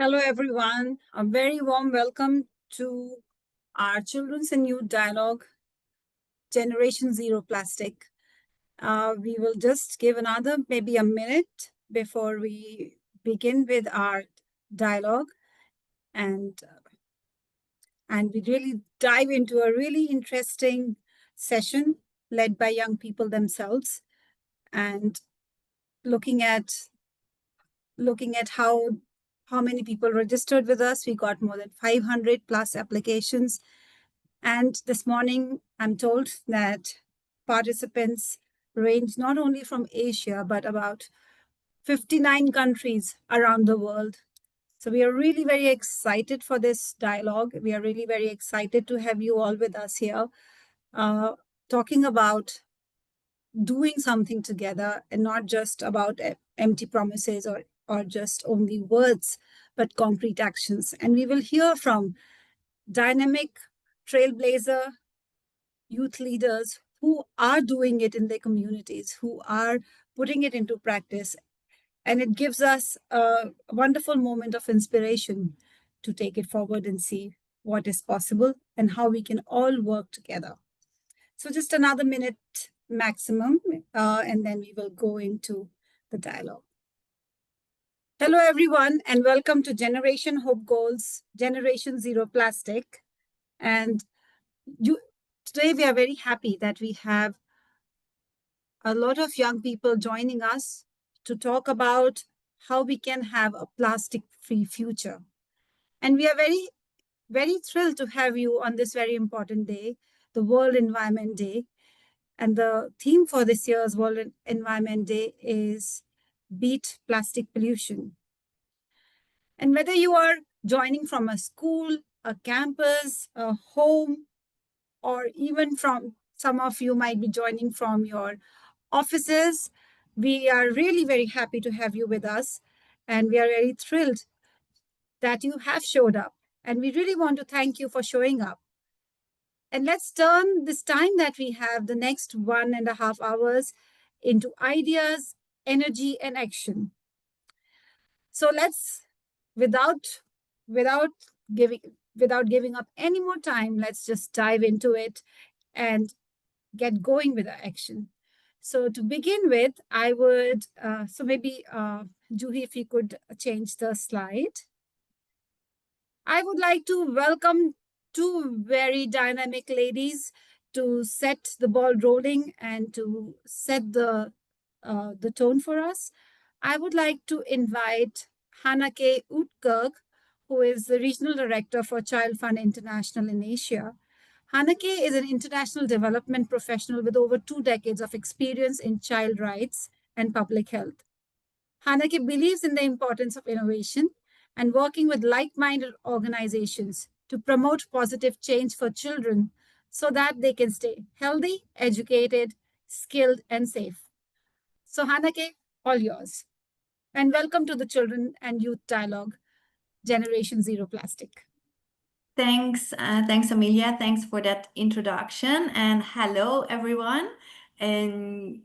Hello, everyone. A very warm welcome to our Children's and Youth Dialogue, Generation Zero Plastic. We will just give another maybe a minute before we begin with our dialogue, and we really dive into a really interesting session led by young people themselves, and looking at how many people registered with us. We got more than 500 plus applications. And this morning, I'm told that participants range not only from Asia, but about 59 countries around the world. So we are really very excited for this dialogue. We are really very excited to have you all with us here, talking about doing something together and not just about empty promises or just only words, but concrete actions. And we will hear from dynamic trailblazer youth leaders who are doing it in their communities, who are putting it into practice. And it gives us a wonderful moment of inspiration to take it forward and see what is possible and how we can all work together. So just another minute maximum, and then we will go into the dialogue. Hello, everyone, and welcome to Generation Hope Goals, Generation Zero Plastic. And today we are very happy that we have a lot of young people joining us to talk about how we can have a plastic-free future. And we are very, very thrilled to have you on this very important day, the World Environment Day. And the theme for this year's World Environment Day is Beat Plastic Pollution. And whether you are joining from a school, a campus, a home, or even from some of you might be joining from your offices, we are really very happy to have you with us. And we are very thrilled that you have showed up. And we really want to thank you for showing up. And let's turn this time that we have, the next 1.5 hours, into ideas, energy, and action. So let's, without giving up any more time, let's just dive into it and get going with our action. So to begin with, I would, so maybe, Juhi, if you could change the slide. I would like to welcome two very dynamic ladies to set the ball rolling and to set the tone for us. I would like to invite Hanneke Utkirk, who is the Regional Director for Child Fund International in Asia. Hanneke is an international development professional with over 2 decades of experience in child rights and public health. Hanneke believes in the importance of innovation and working with like-minded organizations to promote positive change for children so that they can stay healthy, educated, skilled, and safe. So Hanneke, all yours. And welcome to the Children and Youth Dialogue, Generation Zero Plastic. Thanks, Amelia. Thanks for that introduction. And hello, everyone. And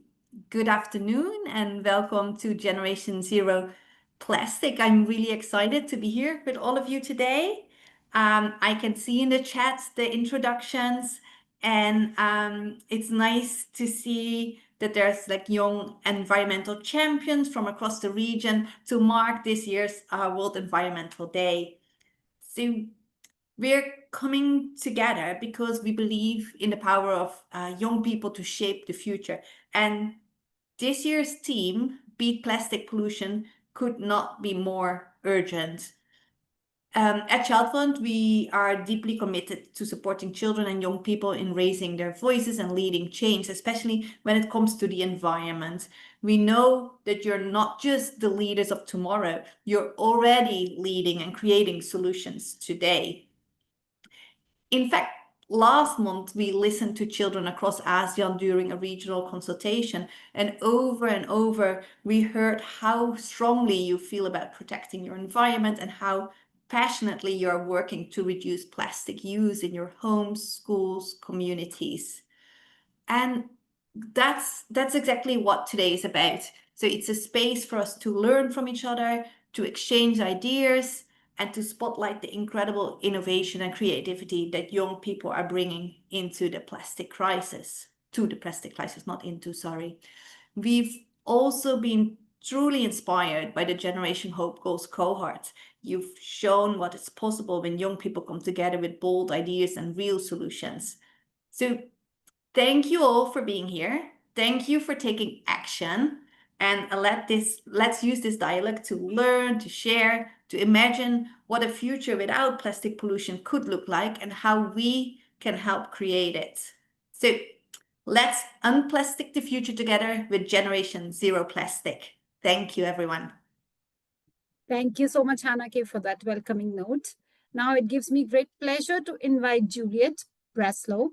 good afternoon and welcome to Generation Zero Plastic. I'm really excited to be here with all of you today. I can see in the chat the introductions, and it's nice to see that there's like young environmental champions from across the region to mark this year's World Environmental Day. So we're coming together because we believe in the power of young people to shape the future. And this year's theme, Beat Plastic Pollution, could not be more urgent. At Child Fund, we are deeply committed to supporting children and young people in raising their voices and leading change, especially when it comes to the environment. We know that you're not just the leaders of tomorrow, you're already leading and creating solutions today. In fact, last month, we listened to children across ASEAN during a regional consultation, and over, we heard how strongly you feel about protecting your environment and how passionately you're working to reduce plastic use in your homes, schools, communities. And that's exactly what today is about. So it's a space for us to learn from each other, to exchange ideas, and to spotlight the incredible innovation and creativity that young people are bringing into the plastic crisis, to the plastic crisis, not into, sorry. We've also been truly inspired by the Generation Hope Goals cohort. You've shown what is possible when young people come together with bold ideas and real solutions. So thank you all for being here. Thank you for taking action. And let's use this dialogue to learn, to share, to imagine what a future without plastic pollution could look like and how we can help create it. So let's unplastic the future together with Generation Zero Plastic. Thank you, everyone. Thank you so much, Hannah, for that welcoming note. Now it gives me great pleasure to invite Juliet Breslow.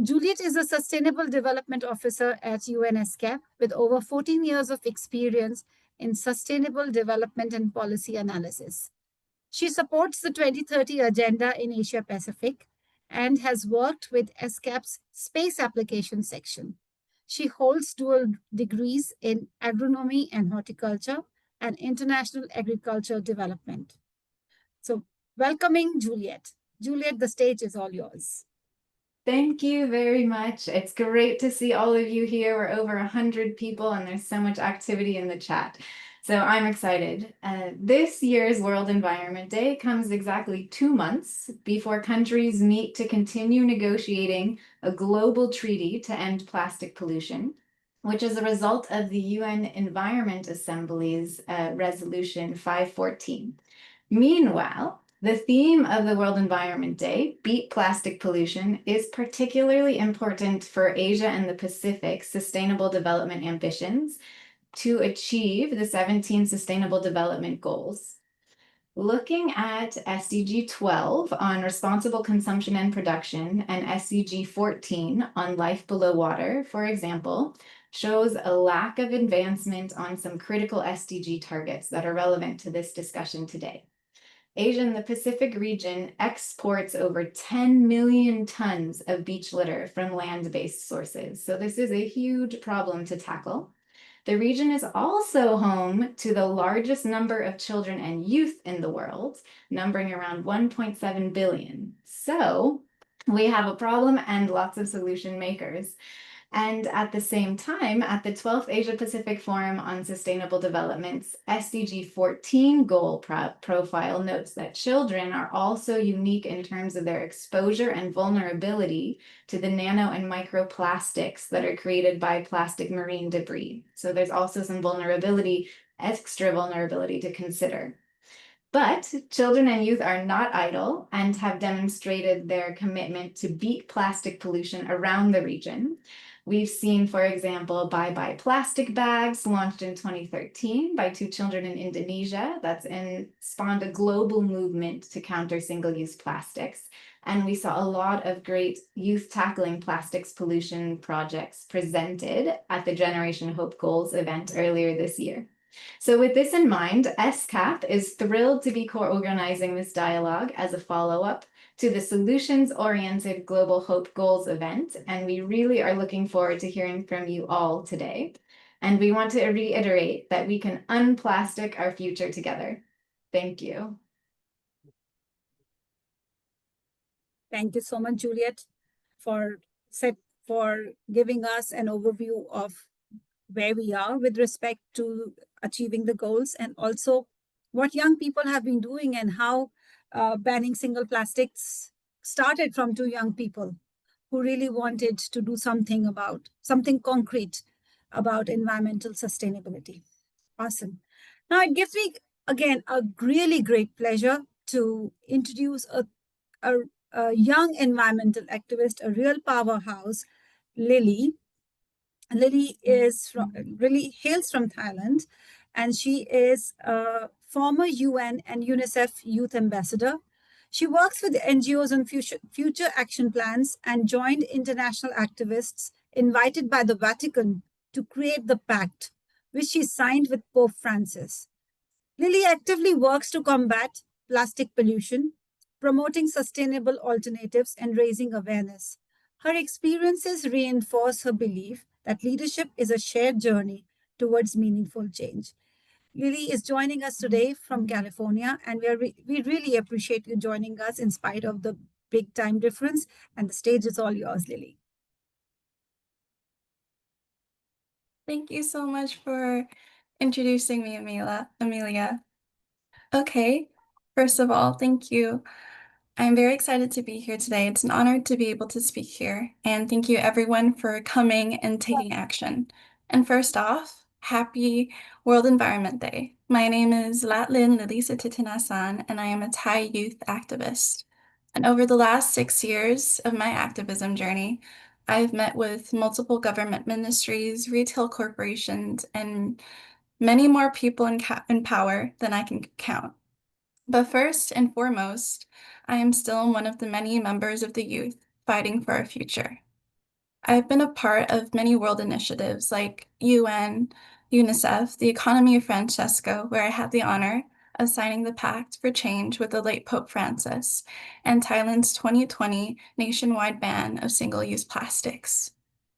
Juliet is a Sustainable Development Officer at UNSCAP with over 14 years of experience in sustainable development and policy analysis. She supports the 2030 Agenda in Asia Pacific and has worked with ESCAP's Space Application section. She holds dual degrees in agronomy and horticulture and international agriculture development. So, welcoming Juliet. Juliet, the stage is all yours. Thank you very much. It's great to see all of you here. We're over 100 people and there's so much activity in the chat. So I'm excited. This year's World Environment Day comes exactly 2 months before countries meet to continue negotiating a global treaty to end plastic pollution, which is a result of the UN Environment Assembly's Resolution 514. Meanwhile, the theme of the World Environment Day, Beat Plastic Pollution, is particularly important for Asia and the Pacific Sustainable Development Ambitions to achieve the 17 Sustainable Development Goals. Looking at SDG 12 on responsible consumption and production and SDG 14 on life below water, for example, shows a lack of advancement on some critical SDG targets that are relevant to this discussion today. Asia and the Pacific region exports over 10 million tons of beach litter from land-based sources. So this is a huge problem to tackle. The region is also home to the largest number of children and youth in the world, numbering around 1.7 billion. So we have a problem and lots of solution makers. And at the same time, at the 12th Asia Pacific Forum on Sustainable Development's SDG 14 goal profile notes that children are also unique in terms of their exposure and vulnerability to the nano and microplastics that are created by plastic marine debris. So there's also some vulnerability, extra vulnerability to consider. But children and youth are not idle and have demonstrated their commitment to beat plastic pollution around the region. We've seen, for example, Bye Bye Plastic Bags launched in 2013 by 2 children in Indonesia. That's spawned a global movement to counter single-use plastics. And we saw a lot of great youth tackling plastics pollution projects presented at the Generation Hope Goals event earlier this year. So with this in mind, ESCAP is thrilled to be co-organizing this dialogue as a follow-up to the Solutions-Oriented Global Hope Goals event, and we really are looking forward to hearing from you all today. And we want to reiterate that we can unplastic our future together. Thank you. Thank you so much, Juliet, for giving us an overview of where we are with respect to achieving the goals, and also what young people have been doing and how banning single plastics started from 2 young people who really wanted to do something concrete about environmental sustainability. Awesome. Now it gives me, again, a really great pleasure to introduce a young environmental activist, a real powerhouse, Lily. Lily really hails from Thailand, and she is a former UN and UNICEF youth ambassador. She works with NGOs on future action plans and joined international activists invited by the Vatican to create the pact, which she signed with Pope Francis. Lily actively works to combat plastic pollution, promoting sustainable alternatives and raising awareness. Her experiences reinforce her belief that leadership is a shared journey towards meaningful change. Lily is joining us today from California, and we really appreciate you joining us in spite of the big time difference. And the stage is all yours, Lily. Thank you so much for introducing me, Amelia. Okay, first of all, thank you. I'm very excited to be here today. It's an honor to be able to speak here. And thank you everyone for coming and taking action. And first off, happy World Environment Day. My name is Latlin Lilisa Titinasan, and I am a Thai youth activist. And over the last 6 years of my activism journey, I've met with multiple government ministries, retail corporations, and many more people in power than I can count. But first and foremost, I am still one of the many members of the youth fighting for our future. I've been a part of many world initiatives like UN, UNICEF, the Economy of Francesco, where I had the honor of signing the Pact for Change with the late Pope Francis, and Thailand's 2020 nationwide ban of single-use plastics.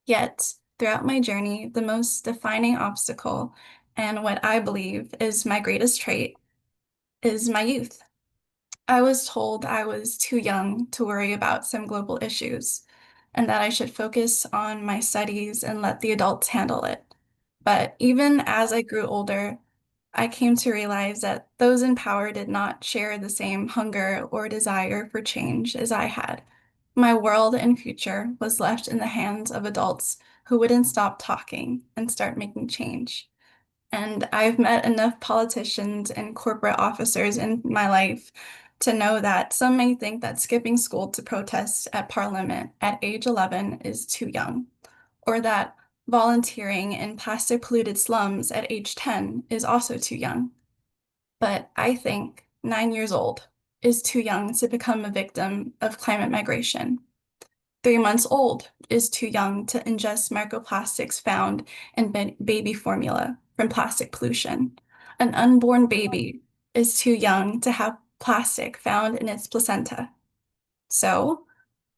Yet, throughout my journey, the most defining obstacle, and what I believe is my greatest trait, is my youth. I was told I was too young to worry about some global issues and that I should focus on my studies and let the adults handle it. But even as I grew older, I came to realize that those in power did not share the same hunger or desire for change as I had. My world and future was left in the hands of adults who wouldn't stop talking and start making change. And I've met enough politicians and corporate officers in my life to know that some may think that skipping school to protest at Parliament at age 11 is too young, or that volunteering in plastic polluted slums at age 10 is also too young. But I think 9 years old is too young to become a victim of climate migration. 3 months old is too young to ingest microplastics found in baby formula from plastic pollution. An unborn baby is too young to have plastic found in its placenta. So,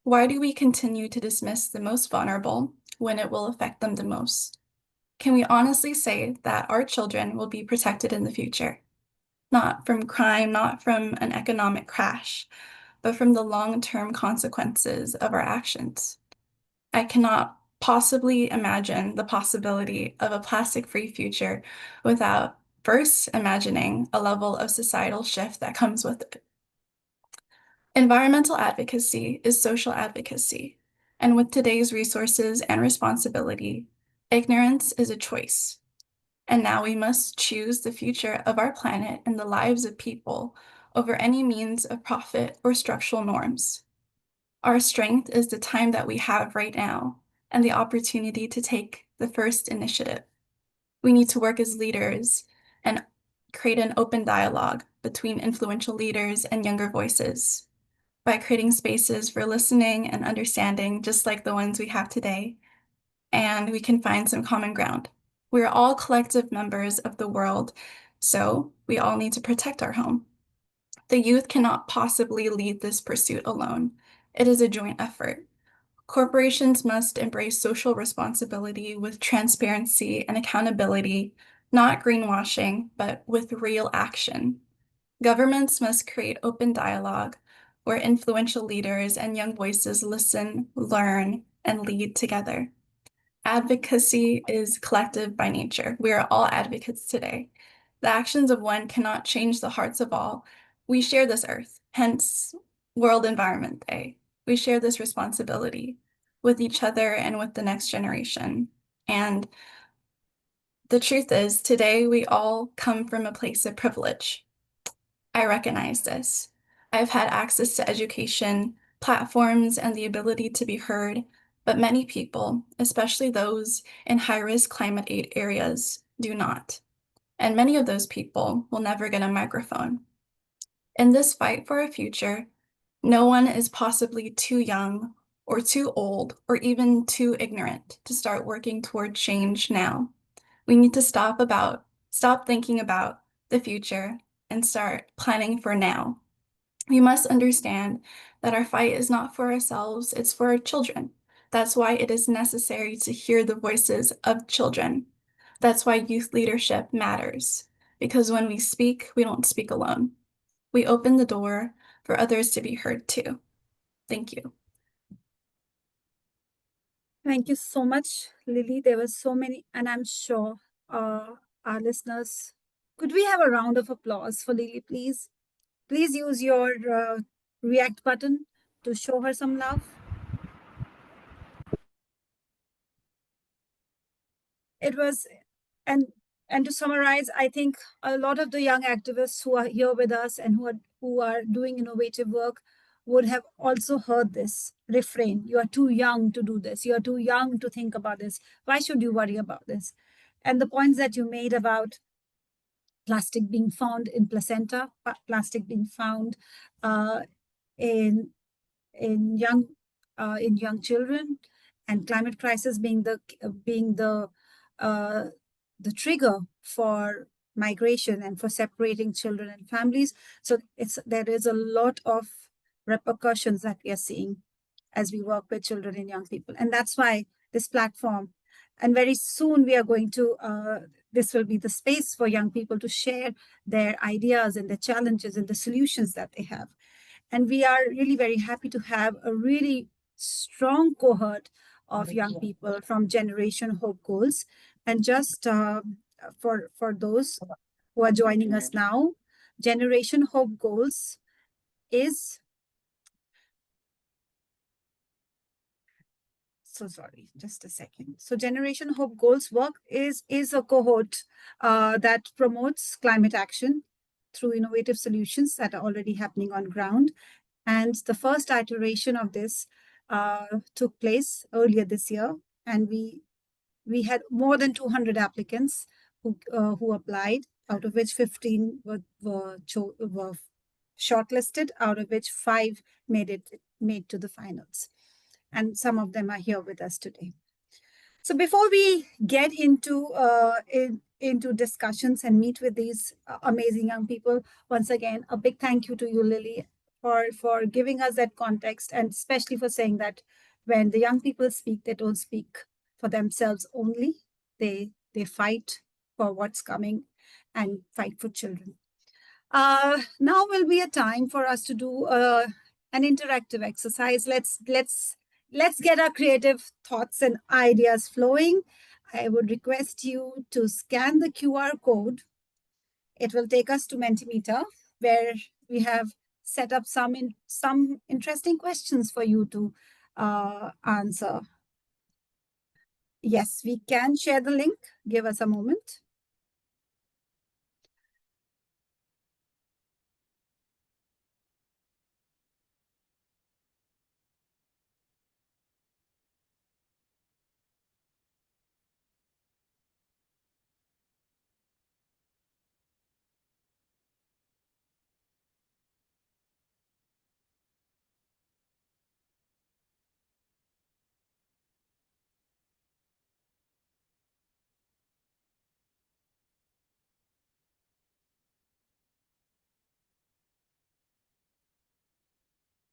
why do we continue to dismiss the most vulnerable when it will affect them the most? Can we honestly say that our children will be protected in the future? Not from crime, not from an economic crash, but from the long-term consequences of our actions. I cannot possibly imagine the possibility of a plastic-free future without first imagining a level of societal shift that comes with it. Environmental advocacy is social advocacy, and with today's resources and responsibility, ignorance is a choice. And now we must choose the future of our planet and the lives of people over any means of profit or structural norms. Our strength is the time that we have right now and the opportunity to take the first initiative. We need to work as leaders and create an open dialogue between influential leaders and younger voices by creating spaces for listening and understanding, just like the ones we have today, and we can find some common ground. We're all collective members of the world, so we all need to protect our home. The youth cannot possibly lead this pursuit alone. It is a joint effort. Corporations must embrace social responsibility with transparency and accountability, not greenwashing, but with real action. Governments must create open dialogue where influential leaders and young voices listen, learn, and lead together. Advocacy is collective by nature. We are all advocates today. The actions of one cannot change the hearts of all. We share this earth, hence World Environment Day. We share this responsibility with each other and with the next generation. And the truth is, today we all come from a place of privilege. I recognize this. I've had access to education, platforms, and the ability to be heard, but many people, especially those in high-risk climate aid areas, do not. And many of those people will never get a microphone. In this fight for a future, no one is possibly too young or too old or even too ignorant to start working toward change now. We need to stop thinking about the future and start planning for now. We must understand that our fight is not for ourselves, it's for our children. That's why it is necessary to hear the voices of children. That's why youth leadership matters, because when we speak, we don't speak alone. We open the door for others to be heard too. Thank you. Thank you so much, Lily. There were so many, and I'm sure our listeners. Could we have a round of applause for Lily, please? Please use your react button to show her some love. It was, and to summarize, I think a lot of the young activists who are here with us and who are doing innovative work would have also heard this refrain. You are too young to do this. You are too young to think about this. Why should you worry about this? And the points that you made about plastic being found in placenta, plastic being found uh, in in young children, and climate crisis being uh, the trigger for migration and for separating children and families. So there is a lot of repercussions that we are seeing as we work with children and young people, and that's why this platform. And very soon we are going to. This will be the space for young people to share their ideas and their challenges and the solutions that they have. And we are really very happy to have a really strong cohort of young people from Generation Hope Goals. And just for those who are joining us now, Generation Hope Goals is, so sorry, just a second. So Generation Hope Goals work is a cohort that promotes climate action through innovative solutions that are already happening on ground. And the first iteration of this took place earlier this year, and we had more than 200 applicants who applied, out of which 15 were shortlisted, out of which 5 made to the finals. And some of them are here with us today. So before we get into discussions and meet with these amazing young people, once again, a big thank you to you, Lily, for giving us that context, and especially for saying that when the young people speak, they don't speak for themselves only. They fight for what's coming and fight for children. Now will be a time for us to do an interactive exercise. Let's get our creative thoughts and ideas flowing. I would request you to scan the QR code. It will take us to Mentimeter, where we have set up some interesting questions for you to answer. Yes, we can share the link. Give us a moment.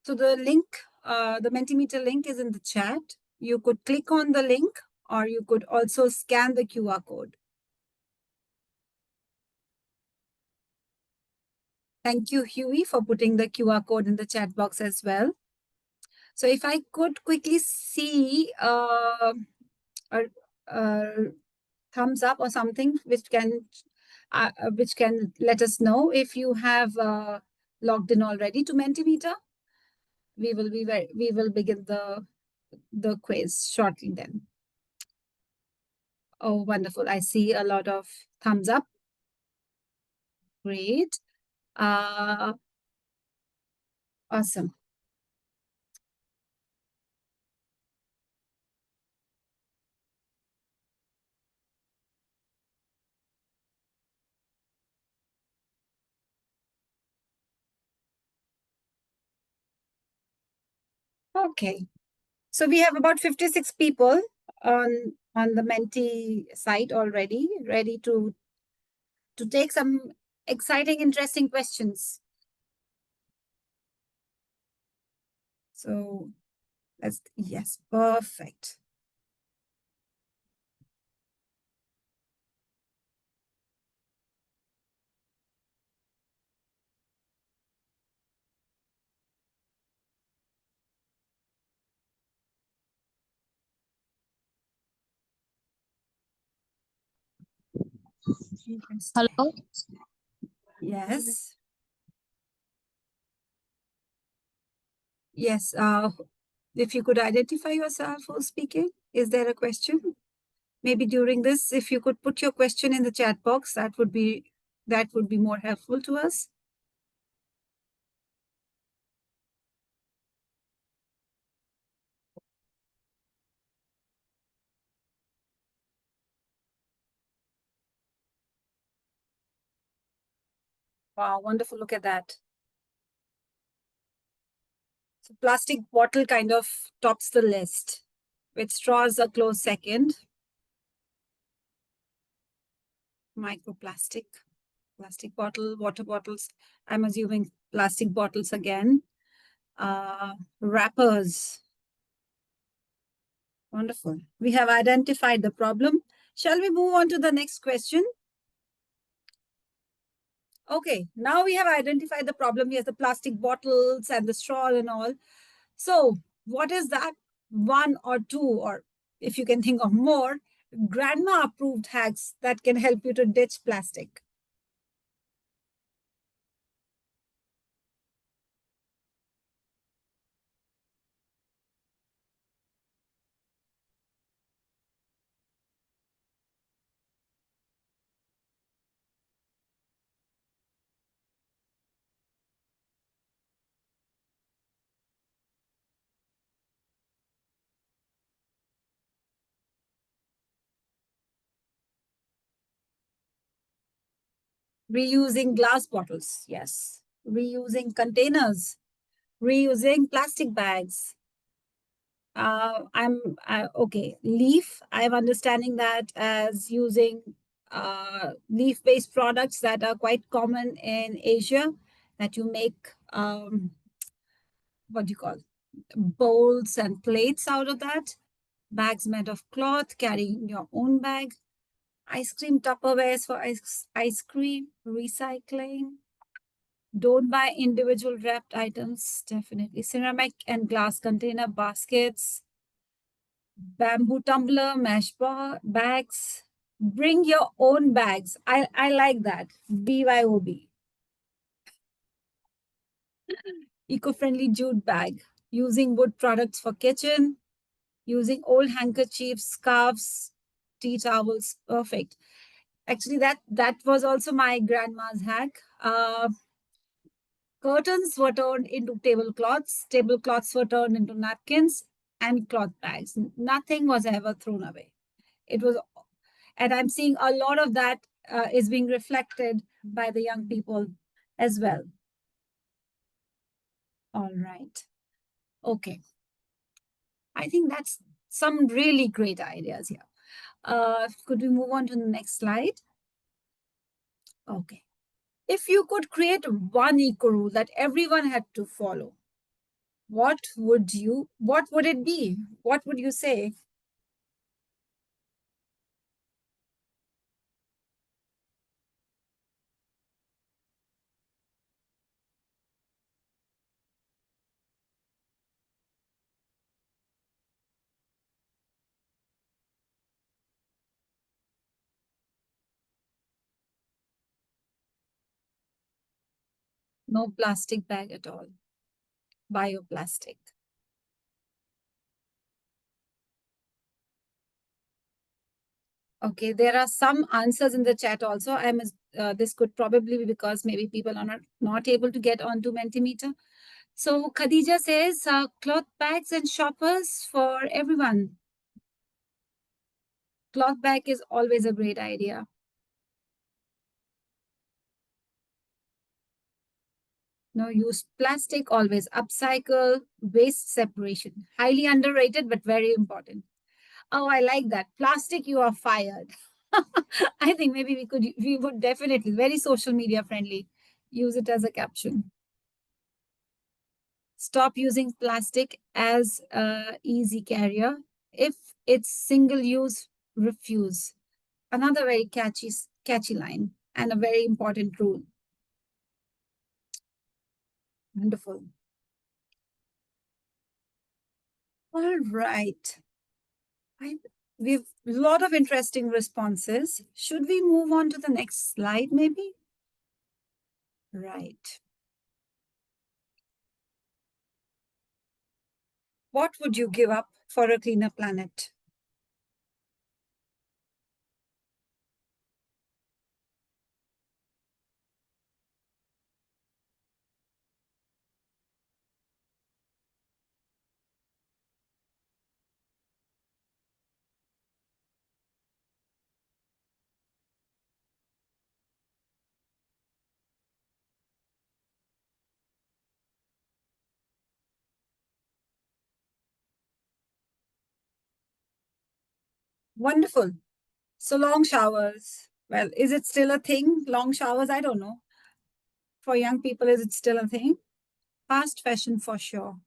So the link, the Mentimeter link is in the chat. You could click on the link, or you could also scan the QR code. Thank you, Huey, for putting the QR code in the chat box as well. So if I could quickly see a thumbs up or something, which can let us know if you have logged in already to Mentimeter. We will begin the quiz shortly then. Oh, wonderful. I see a lot of thumbs up. Great. Awesome. Okay. So we have about 56 people on the Menti site already, ready to take some exciting, interesting questions. So yes, perfect. Hello. Yes. Yes. If you could identify yourself who's speaking, is there a question? Maybe during this, if you could put your question in the chat box, that would be more helpful to us. Wow, wonderful. Look at that. So plastic bottle kind of tops the list, with straws a close second. Microplastic, plastic bottle, water bottles. I'm assuming plastic bottles again. Wrappers. Wonderful. We have identified the problem. Shall we move on to the next question? Okay, now we have identified the problem. Yes, the plastic bottles and the straw and all. So what is that one or two, or if you can think of more, grandma approved hacks that can help you to ditch plastic? Reusing glass bottles, yes. Reusing containers, reusing plastic bags. Okay. Leaf, I'm understanding that as using leaf-based products that are quite common in Asia, that you make, what do you call, bowls and plates out of that. Bags made of cloth, carrying your own bag. Ice cream Tupperwares for ice cream, recycling. Don't buy individual wrapped items, definitely. Ceramic and glass container baskets, bamboo tumbler, bags. Bring your own bags. I like that. BYOB. Eco-friendly jute bag. Using wood products for kitchen. Using old handkerchiefs, scarves, tea towels. Perfect. Actually, that was also my grandma's hack. Curtains were turned into tablecloths were turned into napkins, and cloth bags. Nothing was ever thrown away. It was, and I'm seeing a lot of that is being reflected by the young people as well. All right. Okay. I think that's some really great ideas here. Could we move on to the next slide? Okay. If you could create one eco rule that everyone had to follow, what would it be? What would you say? No plastic bag at all. Bioplastic. Okay, there are some answers in the chat also. This could probably be because maybe people are not able to get onto Mentimeter. So Khadija says cloth bags and shoppers for everyone. Cloth bag is always a great idea. No use plastic, always upcycle, waste separation. Highly underrated, but very important. Oh, I like that. Plastic, you are fired. I think maybe we would definitely, very social media friendly, use it as a caption. Stop using plastic as a easy carrier. If it's single use, refuse. Another very catchy line and a very important rule. Wonderful. All right. we've a lot of interesting responses. Should we move on to the next slide, maybe? Right. What would you give up for a cleaner planet? Wonderful. So long showers. Well, is it still a thing? Long showers? I don't know. For young people, is it still a thing? Fast fashion for sure.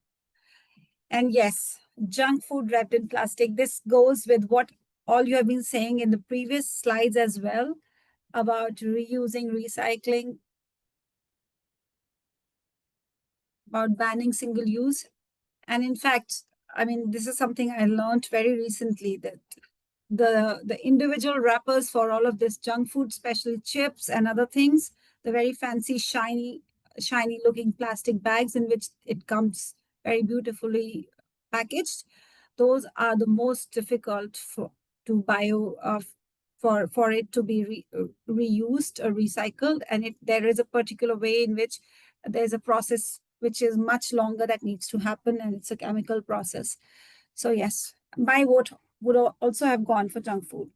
And yes, junk food wrapped in plastic. This goes with what all you have been saying in the previous slides as well about reusing, recycling, about banning single use. And in fact, I mean, this is something I learned very recently that the individual wrappers for all of this junk food, especially chips and other things, the very fancy, shiny looking plastic bags in which it comes very beautifully packaged, those are the most difficult for to bio for it to be reused or recycled. And there is a particular way in which there's a process which is much longer that needs to happen, and it's a chemical process. So yes, my vote would also have gone for junk food.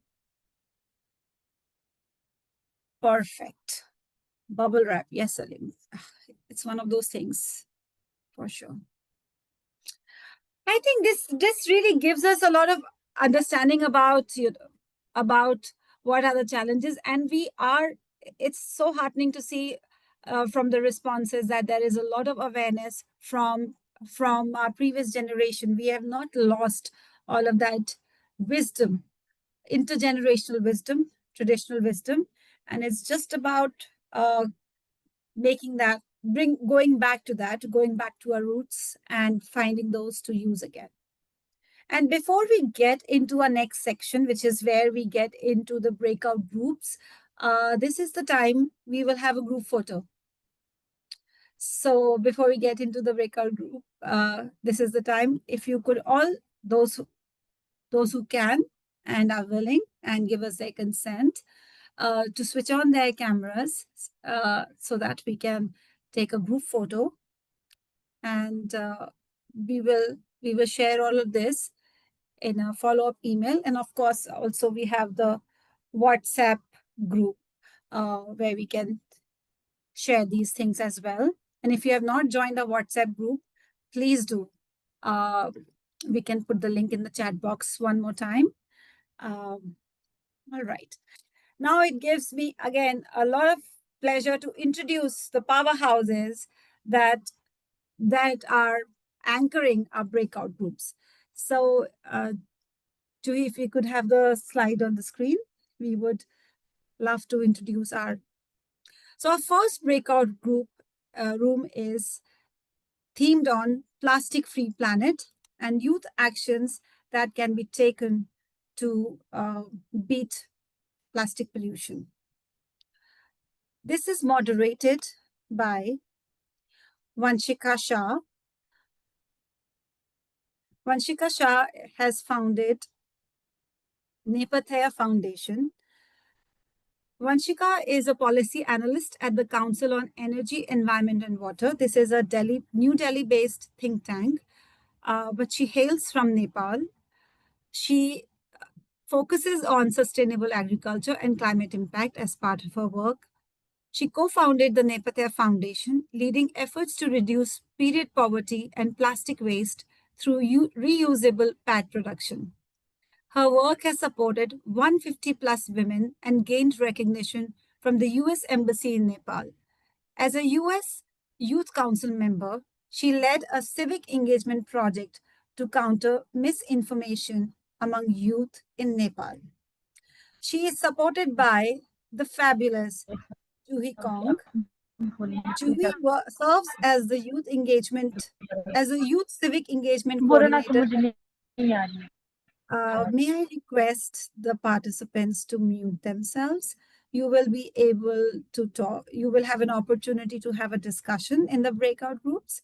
Perfect. Bubble wrap. Yes, Salim. It's one of those things for sure. I think this really gives us a lot of understanding about about what are the challenges, and it's so heartening to see from the responses that there is a lot of awareness from our previous generation. We have not lost all of that wisdom, intergenerational wisdom, traditional wisdom, and it's just about making that going back to our roots and finding those to use again. And before we get into our next section, which is where we get into the breakout groups, this is the time we will have a group photo. So before we get into the breakout group, this is the time. If you could all, those who can and are willing and give us their consent, to switch on their cameras so that we can take a group photo, and we will share all of this in a follow-up email. And of course, also we have the WhatsApp group where we can share these things as well. And if you have not joined our WhatsApp group, please do. We can put the link in the chat box one more time. All right. Now it gives me, again, a lot of pleasure to introduce the powerhouses that are anchoring our breakout groups. So, Juhi, if we could have the slide on the screen, we would love to introduce our. So our first breakout group room is themed on plastic-free planet and youth actions that can be taken to beat plastic pollution. This is moderated by Vanshika Shah. Vanshika Shah has founded Nepathaya Foundation. Vanshika is a policy analyst at the Council on Energy, Environment and Water. This is a New Delhi-based think tank, but she hails from Nepal. She focuses on sustainable agriculture and climate impact as part of her work. She co-founded the Nepathaya Foundation, leading efforts to reduce period poverty and plastic waste through reusable pad production. Her work has supported 150 plus women and gained recognition from the US Embassy in Nepal. As a US Youth Council member, she led a civic engagement project to counter misinformation among youth in Nepal. She is supported by the fabulous Juhi Kong. Juhi serves as the youth civic engagement coordinator. May I request the participants to mute themselves? You will be able to talk. You will have an opportunity to have a discussion in the breakout groups.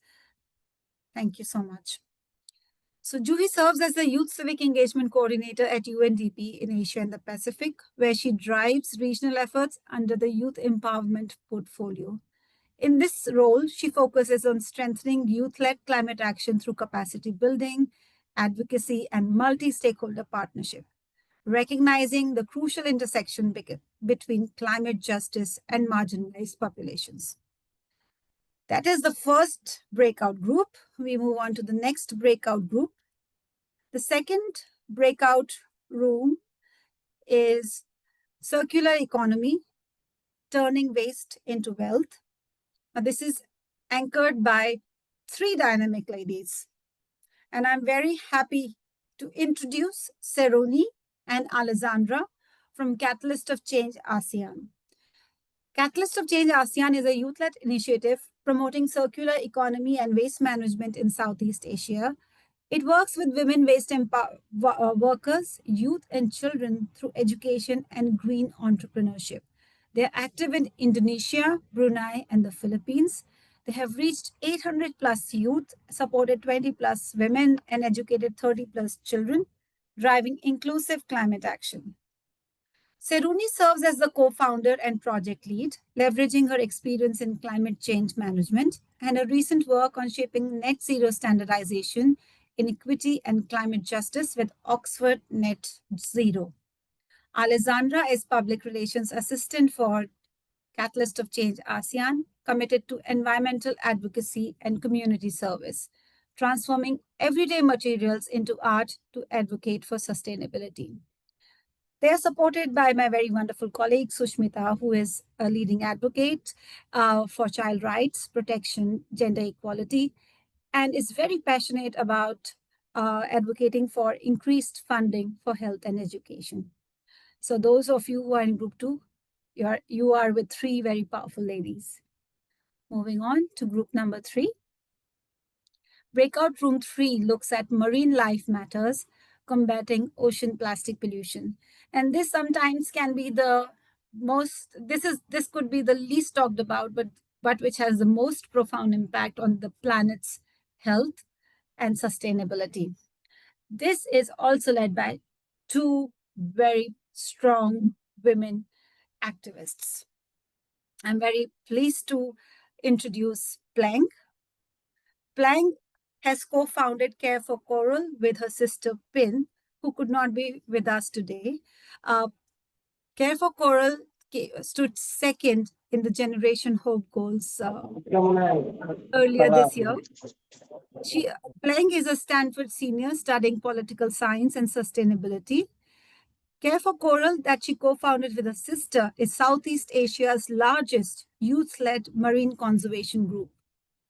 Thank you so much. So Juhi serves as the Youth Civic Engagement Coordinator at UNDP in Asia and the Pacific, where she drives regional efforts under the Youth Empowerment Portfolio. In this role, she focuses on strengthening youth-led climate action through capacity building, advocacy, and multi-stakeholder partnership, recognizing the crucial intersection between climate justice and marginalized populations. That is the first breakout group. We move on to the next breakout group. The second breakout room is circular economy, turning waste into wealth. Now, this is anchored by three dynamic ladies. And I'm very happy to introduce Seroni and Alessandra from Catalyst of Change ASEAN. Catalyst of Change ASEAN is a youth-led initiative promoting circular economy and waste management in Southeast Asia. It works with women waste workers, youth, and children through education and green entrepreneurship. They're active in Indonesia, Brunei, and the Philippines. They have reached 800 plus youth, supported 20 plus women, and educated 30 plus children, driving inclusive climate action. Seruni serves as the co-founder and project lead, leveraging her experience in climate change management and her recent work on shaping net zero standardization, inequity, and climate justice with Oxford Net Zero. Alessandra is public relations assistant for Catalyst of Change ASEAN, committed to environmental advocacy and community service, transforming everyday materials into art to advocate for sustainability. They are supported by my very wonderful colleague, Sushmita, who is a leading advocate for child rights, protection, gender equality, and is very passionate about advocating for increased funding for health and education. So those of you who are in group 2, you are with three very powerful ladies. Moving on to group number 3. Breakout room 3 looks at marine life matters, combating ocean plastic pollution. And this sometimes can be the most, this could be the least talked about, but which has the most profound impact on the planet's health and sustainability. This is also led by two very strong women activists. I'm very pleased to introduce Plank. Plank has co-founded Care for Coral with her sister Pin, who could not be with us today. Care for Coral stood second in the Generation Hope Goals earlier this year. Plank is a Stanford senior studying political science and sustainability. Care for Coral, that she co-founded with her sister, is Southeast Asia's largest youth-led marine conservation group.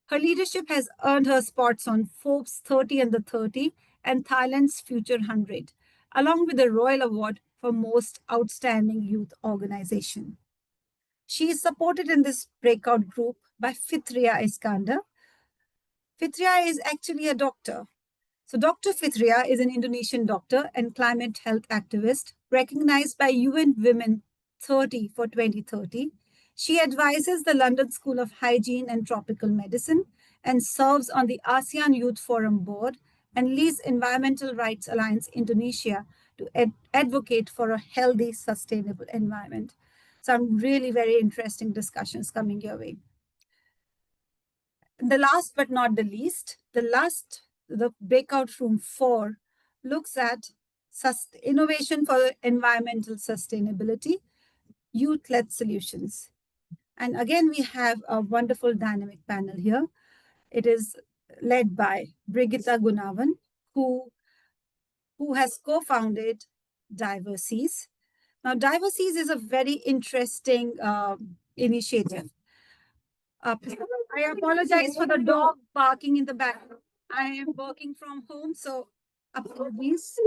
Her leadership has earned her spots on Forbes 30 Under 30 and Thailand's Future 100, along with the Royal Award for Most Outstanding Youth Organization. She is supported in this breakout group by Fitria Iskander. Fitria is actually a doctor. So Dr. Fitria is an Indonesian doctor and climate health activist recognized by UN Women 30 for 2030. She advises the London School of Hygiene and Tropical Medicine and serves on the ASEAN Youth Forum Board and leads Environmental Rights Alliance Indonesia to advocate for a healthy, sustainable environment. Some really very interesting discussions coming your way. The last but not the least, the breakout room 4 looks at innovation for environmental sustainability, youth-led solutions. And again, we have a wonderful dynamic panel here. It is led by Brigitta Gunavan, who has co-founded Diverseas. Now, Diverseas is a very interesting initiative. I apologize for the dog barking in the background. I am working from home, so apologies.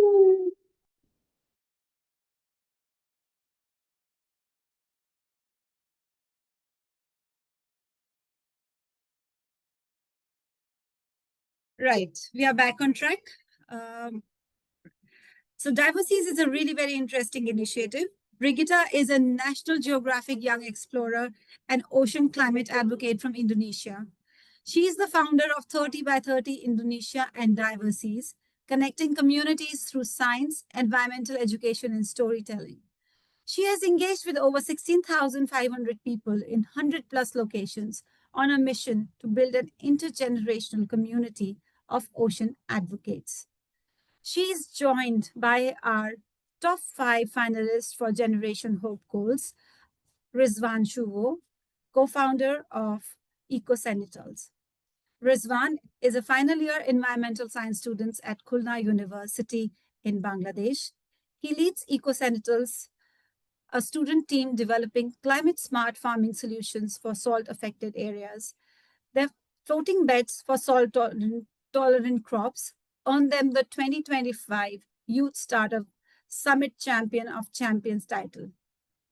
Right, we are back on track. So Diversities is a really very interesting initiative. Brigitta is a National Geographic Young Explorer and ocean climate advocate from Indonesia. She is the founder of 30 by 30 Indonesia and Diversities, connecting communities through science, environmental education, and storytelling. She has engaged with over 16,500 people in 100 plus locations on a mission to build an intergenerational community of ocean advocates. She is joined by our top 5 finalists for Generation Hope Goals, Rizwan Shuvo, co-founder of Eco Sentinels. Rizwan is a final year environmental science student at Khulna University in Bangladesh. He leads Eco Sentinels, a student team developing climate smart farming solutions for salt affected areas. Their floating beds for salt tolerant crops earned them the 2025 Youth Startup Summit Champion of Champions title.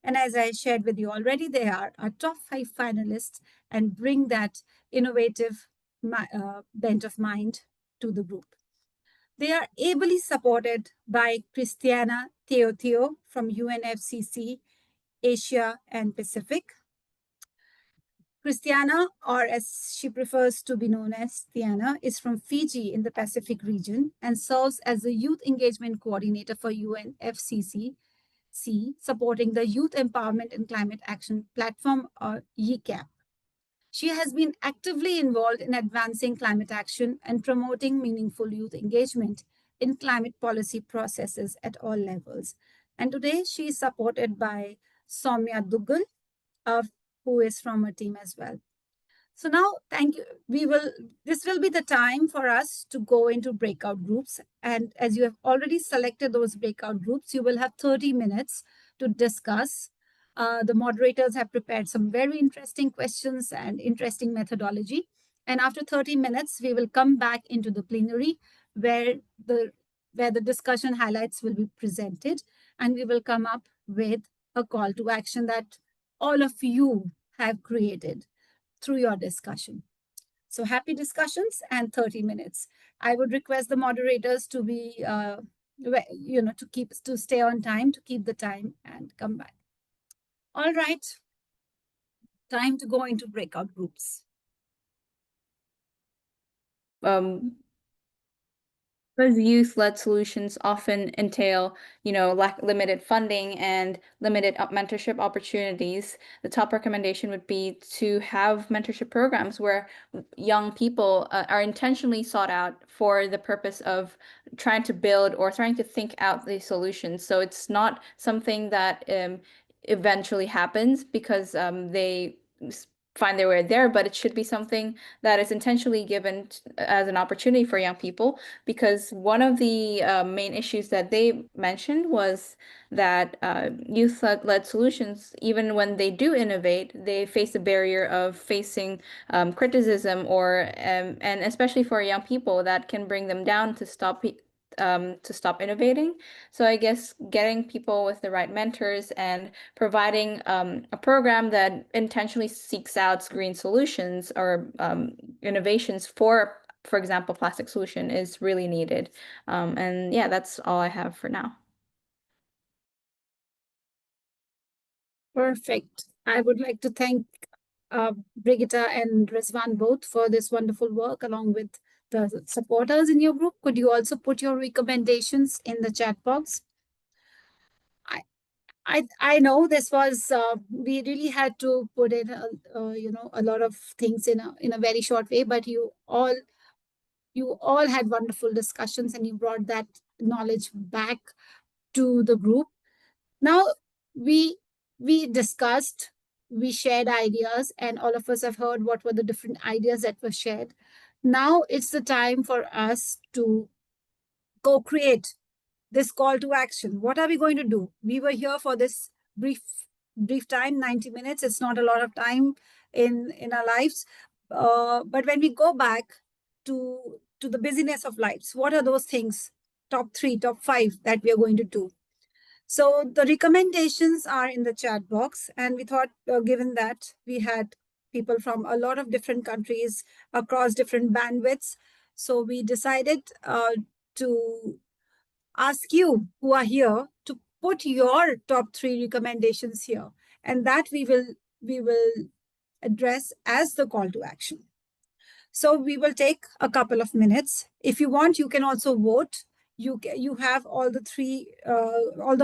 And as I shared with you already, they are our top 5 finalists and bring that innovative bent of mind to the group. They are ably supported by Christiana Theo from UNFCCC Asia and Pacific. Christiana, or as she prefers to be known as Tiana, is from Fiji in the Pacific region and serves as the Youth Engagement Coordinator for UNFCCC, supporting the Youth Empowerment and Climate Action Platform, or YECAP. She has been actively involved in advancing climate action and promoting meaningful youth engagement in climate policy processes at all levels. And today she is supported by Soumya Dugal, who is from her team as well. So now, thank you. This will be the time for us to go into breakout groups. And as you have already selected those breakout groups, you will have 30 minutes to discuss. The moderators have prepared some very interesting questions and interesting methodology. And after 30 minutes, we will come back into the plenary where the discussion highlights will be presented. And we will come up with a call to action that all of you have created through your discussion. So happy discussions and 30 minutes. I would request the moderators to be, to stay on time, to keep the time and come back. All right, time to go into breakout groups. Because youth-led solutions often entail, limited funding and limited mentorship opportunities, the top recommendation would be to have mentorship programs where young people are intentionally sought out for the purpose of trying to build or trying to think out the solutions. So it's not something that eventually happens because they find their way there, but it should be something that is intentionally given as an opportunity for young people, because one of the main issues that they mentioned was that youth-led solutions, even when they do innovate, they face a barrier of facing criticism and especially for young people, that can bring them down to stop innovating. So I guess getting people with the right mentors and providing a program that intentionally seeks out green solutions or innovations for example, plastic solution is really needed. And yeah, that's all I have for now. Perfect. I would like to thank Brigitta and Rizwan both for this wonderful work along with the supporters in your group. Could you also put your recommendations in the chat box? I know this was we really had to put in a lot of things in a very short way, but you all had wonderful discussions and you brought that knowledge back to the group. Now we discussed, we shared ideas, and all of us have heard what were the different ideas that were shared. Now it's the time for us to co-create this call to action. What are we going to do? We were here for this brief time, 90 minutes. It's not a lot of time in our lives. But when we go back to the busyness of lives, what are those things, top 3, top 5 that we are going to do? So the recommendations are in the chat box. And we thought, given that we had people from a lot of different countries across different bandwidths, so we decided to ask you who are here to put your top 3 recommendations here, and that we will address as the call to action. So we will take a couple of minutes. If you want, you can also vote. You have all the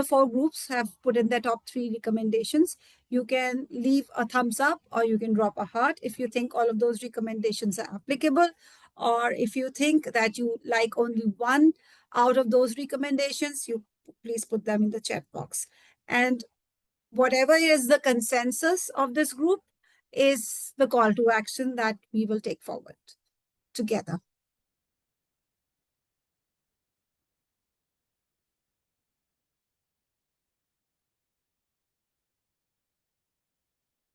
4 groups have put in their top 3 recommendations. You can leave a thumbs up or you can drop a heart if you think all of those recommendations are applicable, or if you think that you like only one out of those recommendations, you please put them in the chat box. And whatever is the consensus of this group is the call to action that we will take forward together.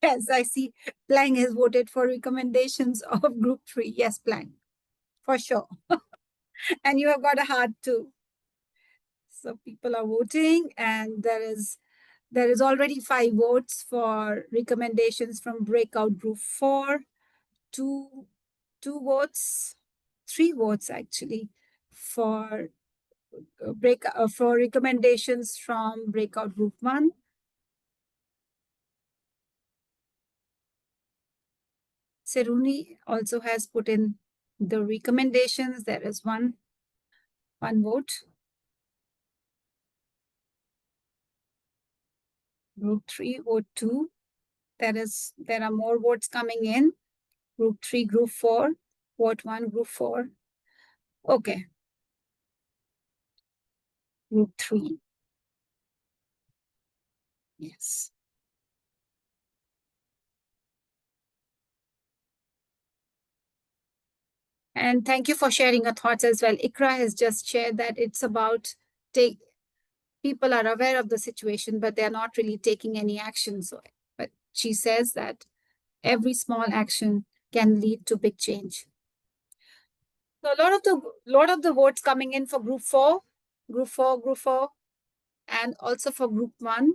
Yes, I see Plang has voted for recommendations of group 3. Yes, Plang, for sure. And you have got a heart too. So people are voting, and there is already 5 votes for recommendations from breakout group 4, 2 votes, 3 votes actually for for recommendations from breakout group 1. Seruni also has put in the recommendations. There is one vote. Group 3, vote 2. There are more votes coming in. Group 3, group 4, vote 1, group 4. Okay. Group 3. Yes. And thank you for sharing your thoughts as well. Ikra has just shared that it's about people are aware of the situation, but they're not really taking any action. So, but she says that every small action can lead to big change. So a lot of the votes coming in for group 4, and also for group 1.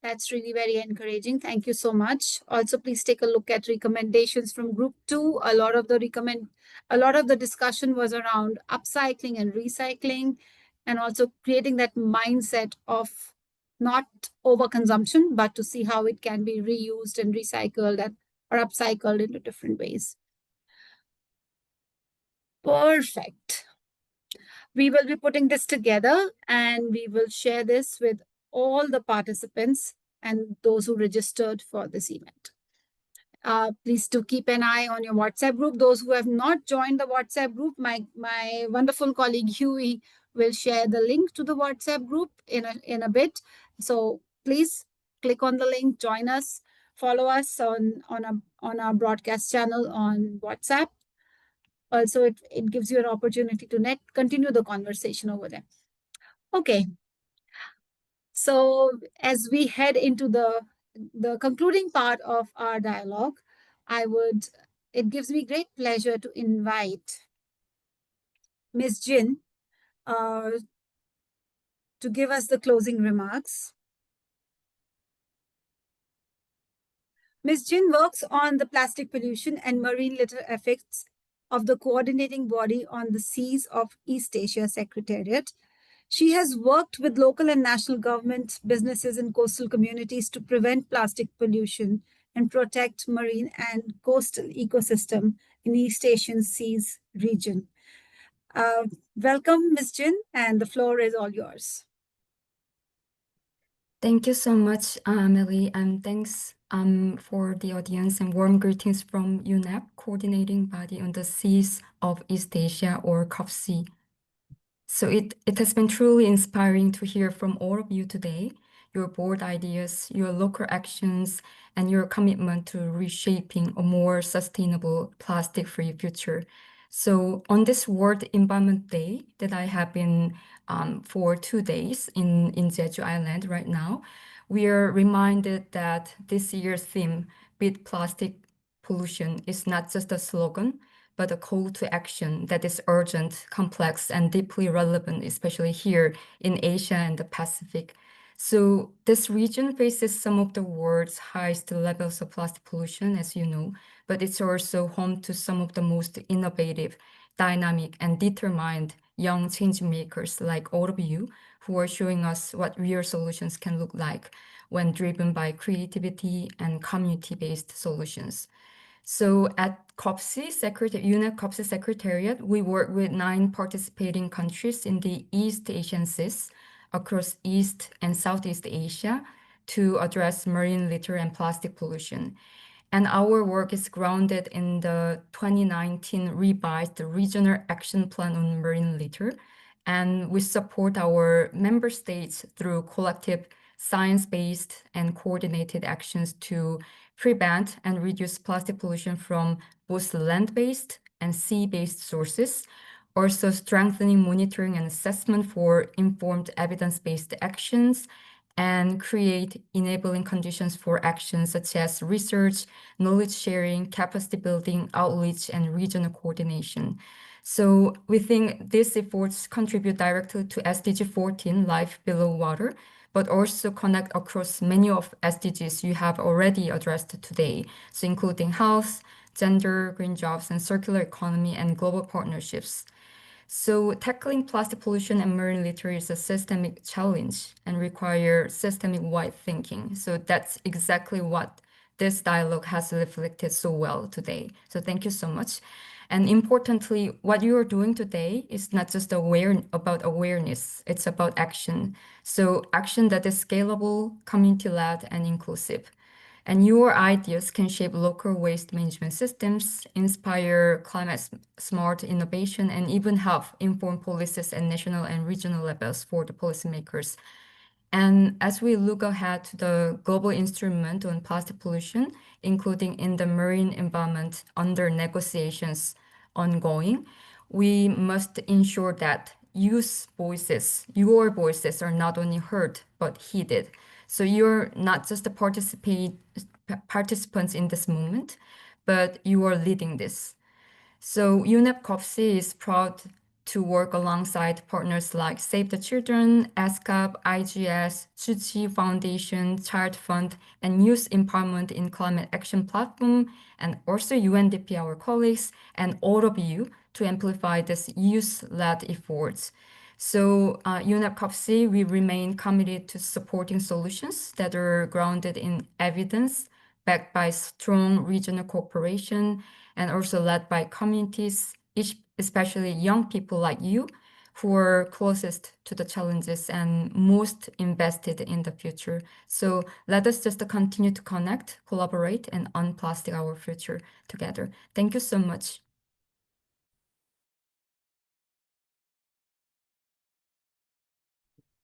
That's really very encouraging. Thank you so much. Also, please take a look at recommendations from group 2. A lot of the discussion was around upcycling and recycling, and also creating that mindset of not overconsumption, but to see how it can be reused and recycled or upcycled into different ways. Perfect. We will be putting this together and we will share this with all the participants and those who registered for this event. Please do keep an eye on your WhatsApp group. Those who have not joined the WhatsApp group, my wonderful colleague Huey will share the link to the WhatsApp group in a bit. So please click on the link, join us, follow us on our broadcast channel on WhatsApp. Also, it gives you an opportunity to continue the conversation over there. Okay. So as we head into the concluding part of our dialogue, it gives me great pleasure to invite Ms. Jin to give us the closing remarks. Ms. Jin works on the plastic pollution and marine litter effects of the coordinating body on the seas of East Asia Secretariat. She has worked with local and national government, businesses, and coastal communities to prevent plastic pollution and protect marine and coastal ecosystem in East Asian seas region. Welcome, Ms. Jin, and the floor is all yours. Thank you so much, Millie, and thanks for the audience and warm greetings from UNEP, coordinating body on the seas of East Asia, or COFSEA. So it has been truly inspiring to hear from all of you today, your bold ideas, your local actions, and your commitment to reshaping a more sustainable plastic-free future. So on this World Environment Day that I have been for 2 days in Jeju Island right now, we are reminded that this year's theme, Beat Plastic Pollution, is not just a slogan, but a call to action that is urgent, complex, and deeply relevant, especially here in Asia and the Pacific. So this region faces some of the world's highest levels of plastic pollution, as you know, but it's also home to some of the most innovative, dynamic, and determined young change makers like all of you who are showing us what real solutions can look like when driven by creativity and community-based solutions. So at UNEP COPSI Secretariat, we work with 9 participating countries in the East Asian Seas across East and Southeast Asia to address marine litter and plastic pollution. And our work is grounded in the 2019 revised Regional Action Plan on Marine Litter. And we support our member states through collective science-based and coordinated actions to prevent and reduce plastic pollution from both land-based and sea-based sources, also strengthening monitoring and assessment for informed evidence-based actions, and create enabling conditions for actions such as research, knowledge sharing, capacity building, outreach, and regional coordination. So we think these efforts contribute directly to SDG 14, Life Below Water, but also connect across many of SDGs you have already addressed today, so including health, gender, green jobs, and circular economy, and global partnerships. So tackling plastic pollution and marine litter is a systemic challenge and require systemic-wide thinking. So that's exactly what this dialogue has reflected so well today. So thank you so much. And importantly, what you are doing today is not just about awareness, it's about action. So action that is scalable, community-led, and inclusive. And your ideas can shape local waste management systems, inspire climate-smart innovation, and even help inform policies at national and regional levels for the policymakers. And as we look ahead to the global instrument on plastic pollution, including in the marine environment under negotiations ongoing, we must ensure that your voices are not only heard, but heeded. So you're not just the participants in this movement, but you are leading this. So UNEP COPSI is proud to work alongside partners like Save the Children, ASCAP, IGS, Tsuchi Foundation, Child Fund, and Youth Empowerment in Climate Action Platform, and also UNDP, our colleagues, and all of you to amplify this youth-led efforts. So UNEP COPSI, we remain committed to supporting solutions that are grounded in evidence, backed by strong regional cooperation, and also led by communities, especially young people like you, who are closest to the challenges and most invested in the future. So let us just continue to connect, collaborate, and unplastic our future together. Thank you so much.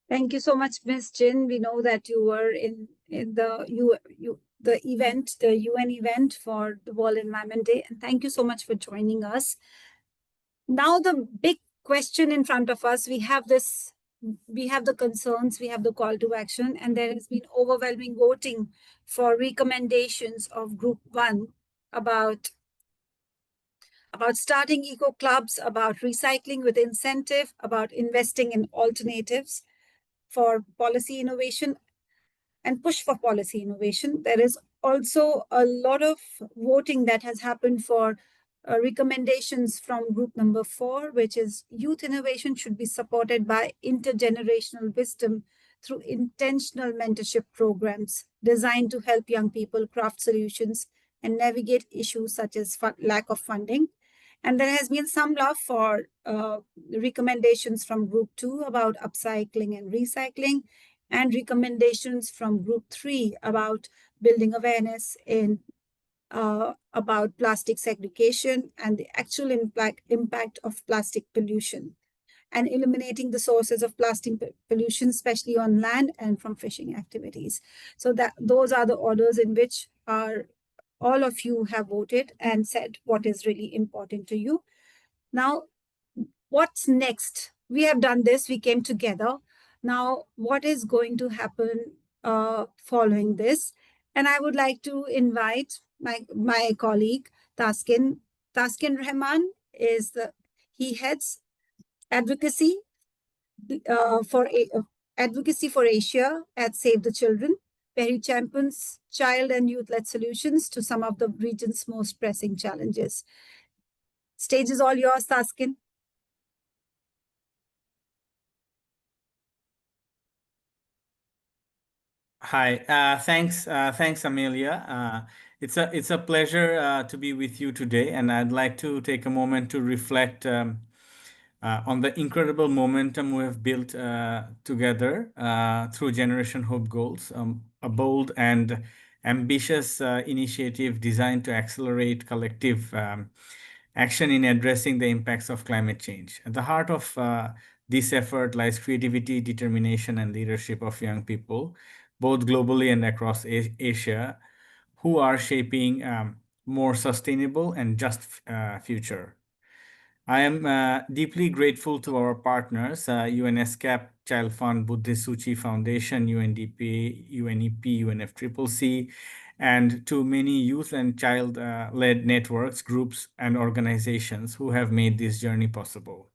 Thank you so much, Ms. Jin. We know that you were in the UN event for the World Environment Day. And thank you so much for joining us. Now the big question in front of us, we have the concerns, we have the call to action, and there has been overwhelming voting for recommendations of Group 1 about starting eco clubs, about recycling with incentive, about investing in alternatives for policy innovation and push for policy innovation. There is also a lot of voting that has happened for recommendations from group number 4, which is youth innovation should be supported by intergenerational wisdom through intentional mentorship programs designed to help young people craft solutions and navigate issues such as lack of funding. And there has been some love for recommendations from group 2 about upcycling and recycling, and recommendations from group 3 about building awareness in about plastic segregation and the actual impact of plastic pollution, and eliminating the sources of plastic pollution, especially on land and from fishing activities. So that those are the orders in which all of you have voted and said what is really important to you. Now, what's next? We have done this, we came together. Now, what is going to happen following this? And I would like to invite my colleague, Taskin. Taskin Rahman he heads advocacy advocacy for Asia at Save the Children, where he champions child and youth-led solutions to some of the region's most pressing challenges. Stage is all yours, Taskin. Hi, thanks, Amelia. It's a pleasure to be with you today, and I'd like to take a moment to reflect on the incredible momentum we have built together through Generation Hope Goals, a bold and ambitious initiative designed to accelerate collective action in addressing the impacts of climate change. At the heart of this effort lies creativity, determination, and leadership of young people, both globally and across Asia, who are shaping more sustainable and just future. I am deeply grateful to our partners, UNESCAP, Child Fund, Buddhist Suchi Foundation, UNDP, UNEP, UNFCCC, and to many youth and child-led networks, groups, and organizations who have made this journey possible.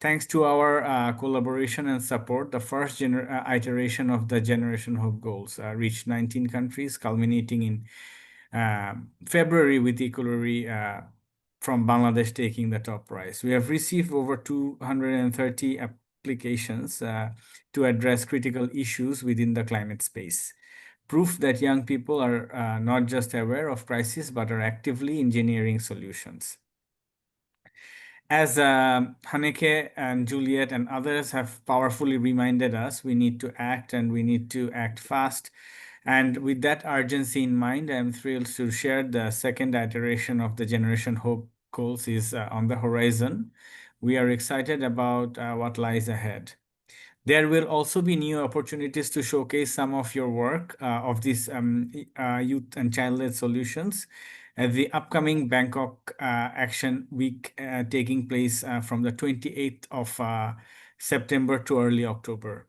Thanks to our collaboration and support, the first iteration of the Generation Hope Goals reached 19 countries, culminating in February with Equality from Bangladesh taking the top prize. We have received over 230 applications to address critical issues within the climate space. Proof that young people are not just aware of crisis, but are actively engineering solutions. As Haneke and Juliet and others have powerfully reminded us, we need to act, and we need to act fast. And with that urgency in mind, I'm thrilled to share the second iteration of the Generation Hope Goals is on the horizon. We are excited about what lies ahead. There will also be new opportunities to showcase some of your work of these youth and child-led solutions at the upcoming Bangkok Action Week taking place from the 28th of September to early October.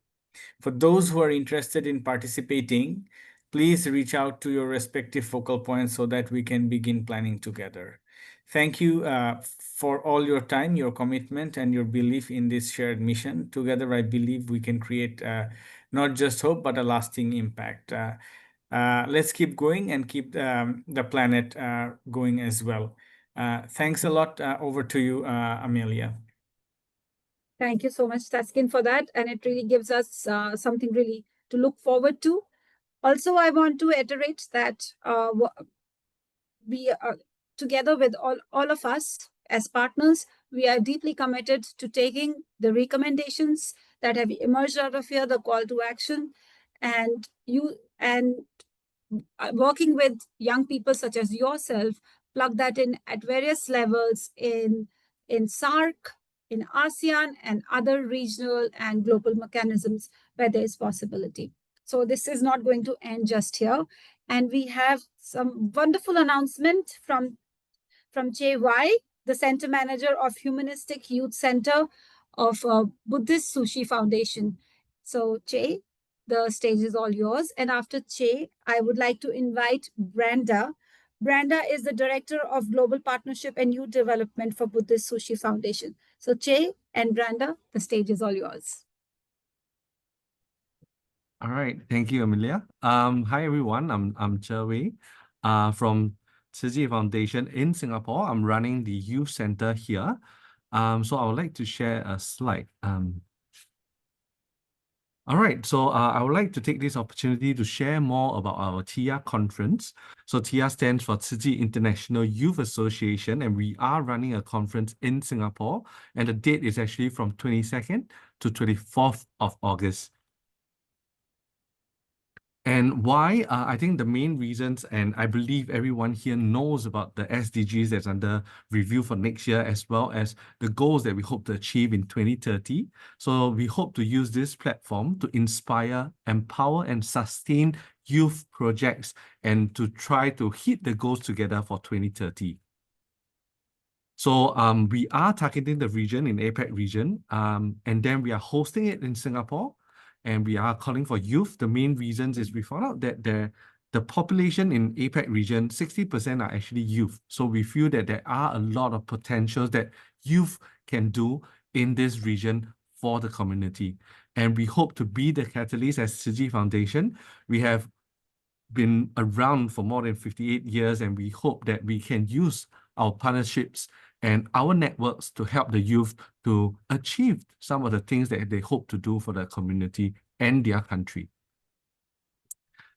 For those who are interested in participating, please reach out to your respective focal points so that we can begin planning together. Thank you for all your time, your commitment, and your belief in this shared mission. Together, I believe we can create not just hope, but a lasting impact. Let's keep going and keep the planet going as well. Thanks a lot. Over to you, Amelia. Thank you so much, Taskin, for that. And it really gives us something really to look forward to. Also, I want to iterate that we are together with all of us as partners, we are deeply committed to taking the recommendations that have emerged out of here, the call to action, and working with young people such as yourself, plug that in at various levels in SARC, in ASEAN, and other regional and global mechanisms where there is possibility. So this is not going to end just here. And we have some wonderful announcement from Che Wai, the Center Manager of Humanistic Youth Center of Buddhist Suchi Foundation. So Che, the stage is all yours. And after Che, I would like to invite Branda. Branda is the Director of Global Partnership and Youth Development for Buddhist Suchi Foundation. So Che and Branda, the stage is all yours. All right, thank you, Amelia. Hi everyone, I'm Che Wei from Tzu Foundation in Singapore. I'm running the youth center here. So I would like to share a slide. All right, so I would like to take this opportunity to share more about our TIA conference. So TIA stands for Tzu International Youth Association, and we are running a conference in Singapore, and the date is actually from 22nd to 24th of August. And why? I think the main reasons, and I believe everyone here knows about the SDGs that's under review for next year, as well as the goals that we hope to achieve in 2030. So we hope to use this platform to inspire, empower, and sustain youth projects and to try to hit the goals together for 2030. So we are targeting the region in APAC region, and then we are hosting it in Singapore. And we are calling for youth. The main reasons is we found out that the population in APAC region, 60% are actually youth. So we feel that there are a lot of potentials that youth can do in this region for the community. And we hope to be the catalyst as Tzu Foundation. We have been around for more than 58 years, and we hope that we can use our partnerships and our networks to help the youth to achieve some of the things that they hope to do for the community and their country.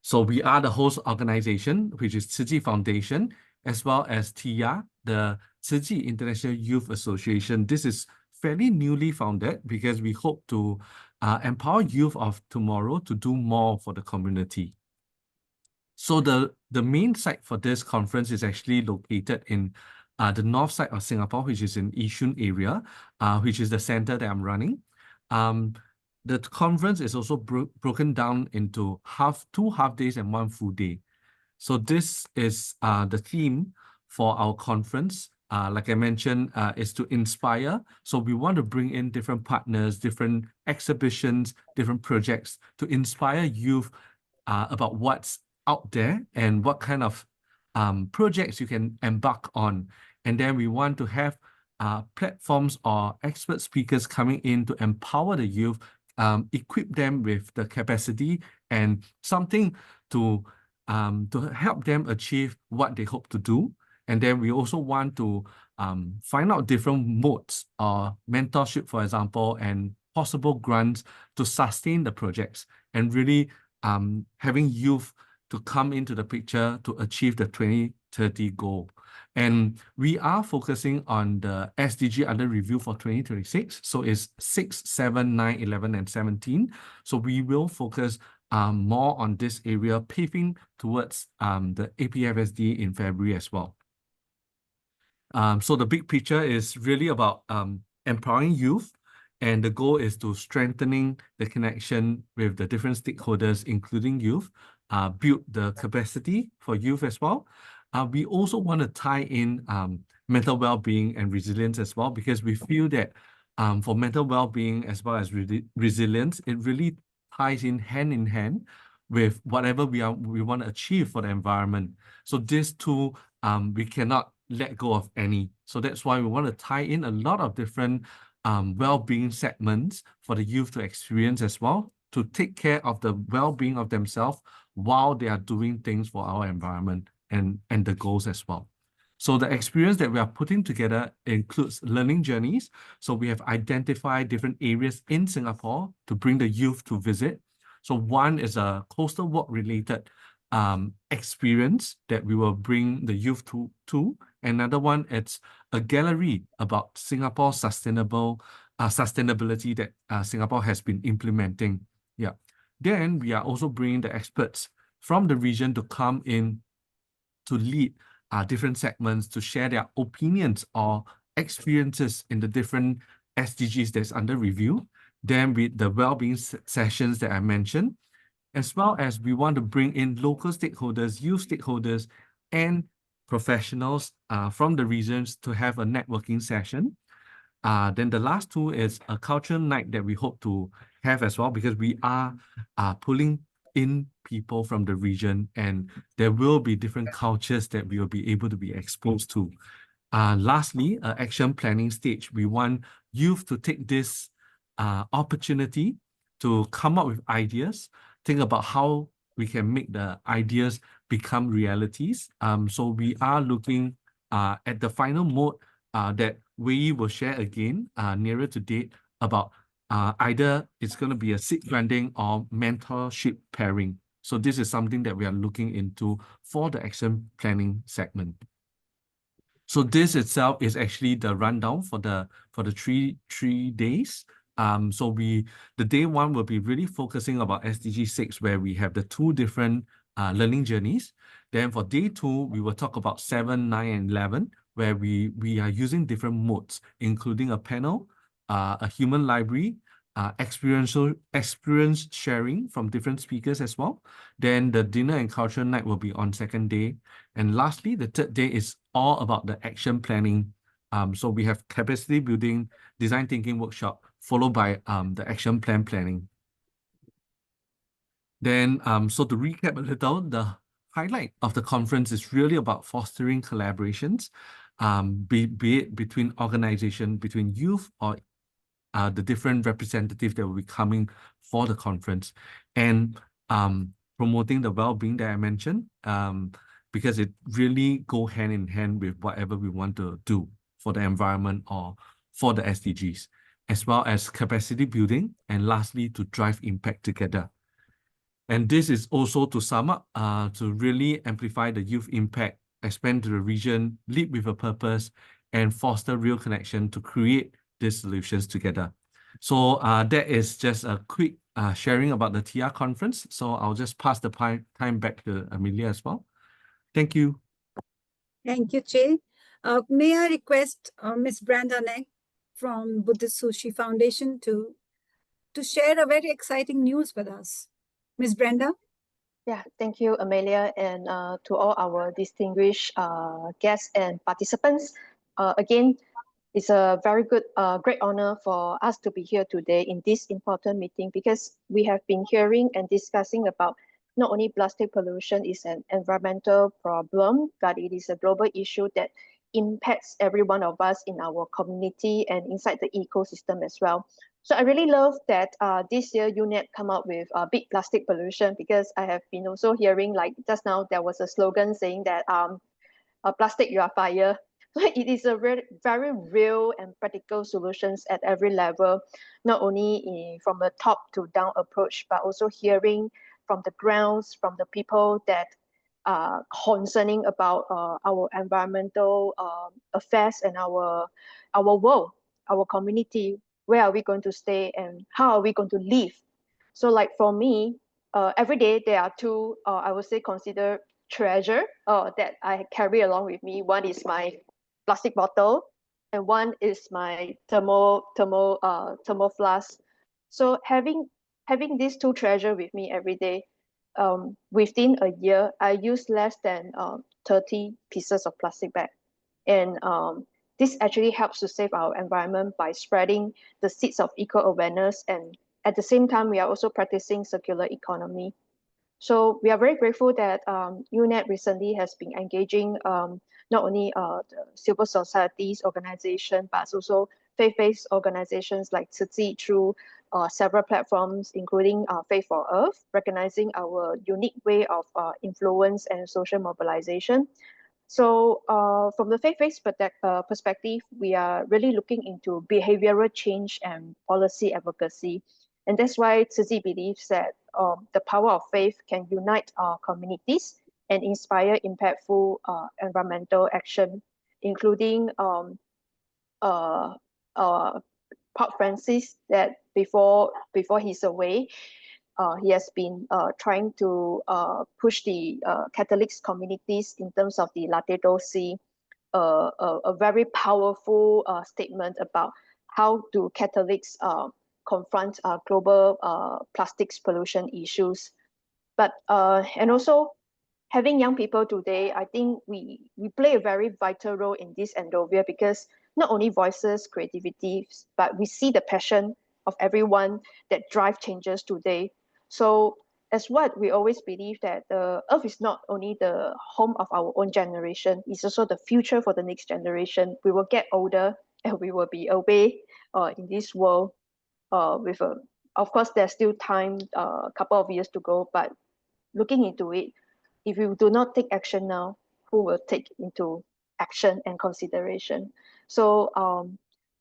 So we are the host organization, which is Tzu Chi Foundation, as well as TIA, the Tzu Chi International Youth Association. This is fairly newly founded because we hope to empower youth of tomorrow to do more for the community. So the main site for this conference is actually located in the north side of Singapore, which is in Yishun area, which is the center that I'm running. The conference is also broken down into two half days and one full day. So this is the theme for our conference. Like I mentioned, is to inspire. So we want to bring in different partners, different exhibitions, different projects to inspire youth about what's out there and what kind of projects you can embark on. And then we want to have platforms or expert speakers coming in to empower the youth, equip them with the capacity and something to help them achieve what they hope to do. And then we also want to find out different modes or mentorship, for example, and possible grants to sustain the projects and really having youth to come into the picture to achieve the 2030 goal. And we are focusing on the SDG under review for 2026. So it's 6, 7, 9, 11, and 17. So we will focus more on this area, paving towards the APFSD in February as well. So the big picture is really about empowering youth, and the goal is to strengthening the connection with the different stakeholders, including youth, build the capacity for youth as well. We also want to tie in mental well-being and resilience as well, because we feel that for mental well-being as well as resilience, it really ties in hand with whatever we want to achieve for the environment. So these two, we cannot let go of any. So that's why we want to tie in a lot of different well-being segments for the youth to experience as well, to take care of the well-being of themselves while they are doing things for our environment and the goals as well. So the experience that we are putting together includes learning journeys. So we have identified different areas in Singapore to bring the youth to visit. So one is a coastal walk related experience that we will bring the youth to. Another one, it's a gallery about Singapore's sustainability that Singapore has been implementing. Yeah. Then we are also bringing the experts from the region to come in to lead different segments, to share their opinions or experiences in the different SDGs that's under review. Then with the well-being sessions that I mentioned, as well as we want to bring in local stakeholders, youth stakeholders, and professionals from the regions to have a networking session. Then the last two is a cultural night that we hope to have as well, because we are pulling in people from the region, and there will be different cultures that we will be able to be exposed to. Lastly, action planning stage. We want youth to take this opportunity to come up with ideas, think about how we can make the ideas become realities. So we are looking at the final mode that we will share again nearer to date about either it's going to be a seed branding or mentorship pairing. So this is something that we are looking into for the action planning segment. So this itself is actually the rundown for the three days. So the day one will be really focusing about SDG 6, where we have the two different learning journeys. Then for day two, we will talk about 7, 9, and 11, where we are using different modes, including a panel, a human library, experience sharing from different speakers as well. Then the dinner and cultural night will be on second day. And lastly, the third day is all about the action planning. So we have capacity building, design thinking workshop, followed by the action planning. Then, so to recap a little, the highlight of the conference is really about fostering collaborations, be it between organization, between youth, or the different representatives that will be coming for the conference, and promoting the well-being that I mentioned, because it really go hand in hand with whatever we want to do. for the environment or for the SDGs, as well as capacity building, and lastly, to drive impact together. And this is also to sum up, to really amplify the youth impact, expand to the region, lead with a purpose, and foster real connection to create these solutions together. So that is just a quick sharing about the TR conference. So I'll just pass the time back to Amelia as well. Thank you. Thank you, Che. May I request Ms. Brenda Neg from Buddhist Sushi Foundation to share a very exciting news with us. Ms. Brenda? Yeah, thank you, Amelia, and to all our distinguished guests and participants. Again, it's a very great honor for us to be here today in this important meeting, because we have been hearing and discussing about not only plastic pollution is an environmental problem, but it is a global issue that impacts every one of us in our community and inside the ecosystem as well. So I really love that this year UNEP come up with big plastic pollution, because I have been also hearing, like just now there was a slogan saying that plastic you are fire. So it is a very real and practical solutions at every level, not only from a top to down approach, but also hearing from the grounds, from the people that are concerning about our environmental affairs and our world, our community. Where are we going to stay and how are we going to live? So like for me, every day there are two, I would say, consider treasure that I carry along with me. One is my plastic bottle, and one is my thermo flask. So having these two treasure with me every day, within a year, I use less than 30 pieces of plastic bag, and this actually helps to save our environment by spreading the seeds of eco-awareness, and at the same time, we are also practicing circular economy. So we are very grateful that UNEP recently has been engaging not only the civil societies organization, but also faith-based organizations like Tzu Chi through several platforms, including Faith for Earth, recognizing our unique way of influence and social mobilization. So from the faith-based perspective, we are really looking into behavioral change and policy advocacy. And that's why Tzu Chi believes that the power of faith can unite our communities and inspire impactful environmental action, including Pope Francis, that before he's away, he has been trying to push the Catholic communities in terms of the Laudato Si, a very powerful statement about how do Catholics confront global plastics pollution issues. But and also having young people today, I think we play a very vital role in this endeavor, because not only voices creativity, but we see the passion of everyone that drive changes today. So as what we always believe, that the earth is not only the home of our own generation, it's also the future for the next generation. We will get older and we will be away in this world with a, of course there's still time, a couple of years to go, but looking into it, if we do not take action now, who will take into action and consideration? So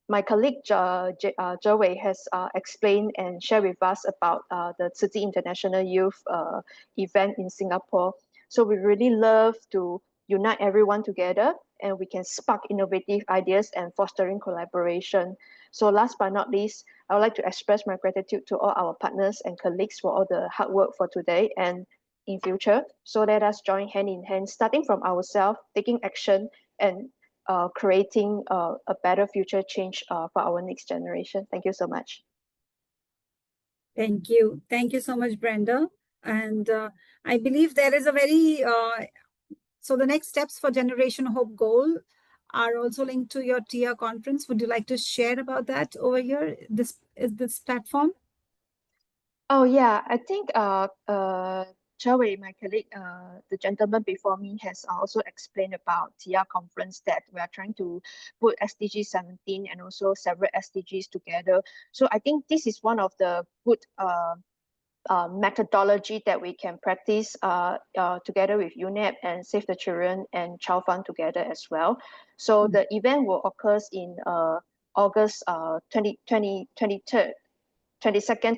my colleague Wei has explained and shared with us about the Tzu Chi International Youth event in Singapore. So we really love to unite everyone together, and we can spark innovative ideas and fostering collaboration. So last but not least, I would like to express my gratitude to all our partners and colleagues for all the hard work for today and in future. So let us join hand in hand, starting from ourselves, taking action, and creating a better future change for our next generation. Thank you so much. Thank you. Thank you so much, Brenda. And I believe there is a very, so the next steps for Generation Hope Goal are also linked to your TIA conference. Would you like to share about that over here, this platform? Oh yeah, I think Wei, my colleague, the gentleman before me, has also explained about TIA conference, that we are trying to put SDG 17 and also several SDGs together. So I think this is one of the good methodology that we can practice together with UNEP and Save the Children and Child Fund together as well. So the event will occur in August 22nd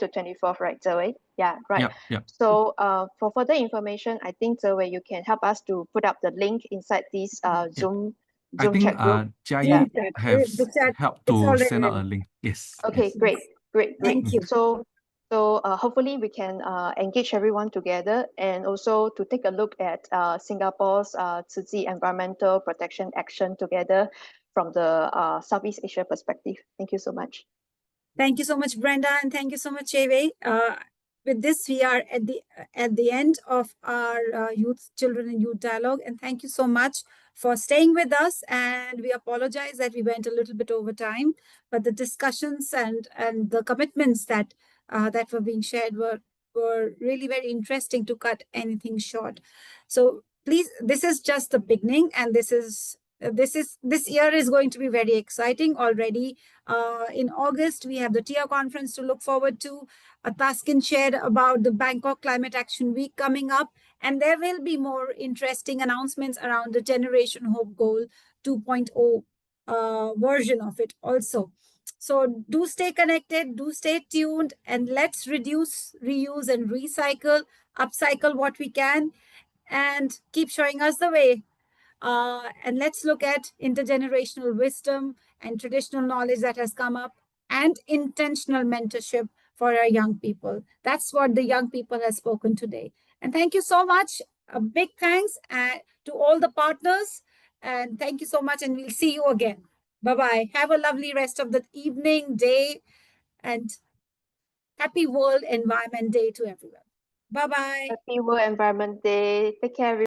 to 24th, right, Zoe? Yeah, right. Yep. So for further information, I think Zoe, you can help us to put up the link inside this Zoom I think chat group. Jai Yeah. have The chat, helped it's to already send out a ready. link. Yes. Okay, yes. great. Thank you. So hopefully we can engage everyone together and also to take a look at Singapore's Tzu Chi environmental protection action together from the Southeast Asia perspective. Thank you so much. Thank you so much, Brenda, and thank you so much, Chewe. With this, we are at the end of our children and youth dialogue, and thank you so much for staying with us. And we apologize that we went a little bit over time, but the discussions and the commitments that that were being shared were really very interesting to cut anything short. So please, this is just the beginning, and this year is going to be very exciting already. In August, we have the TIA conference to look forward to. Taskin shared about the Bangkok Climate Action Week coming up, and there will be more interesting announcements around the Generation Hope Goal 2.0 version of it also. So do stay connected, do stay tuned, and let's reduce, reuse, and recycle, upcycle what we can, and keep showing us the way. And let's look at intergenerational wisdom and traditional knowledge that has come up and intentional mentorship for our young people. That's what the young people have spoken today. And thank you so much. A big thanks to all the partners. And thank you so much. And we'll see you again. Bye-bye. Have a lovely rest of the evening, day, and happy World Environment Day to everyone. Bye-bye. Happy World Environment Day. Take care, everyone.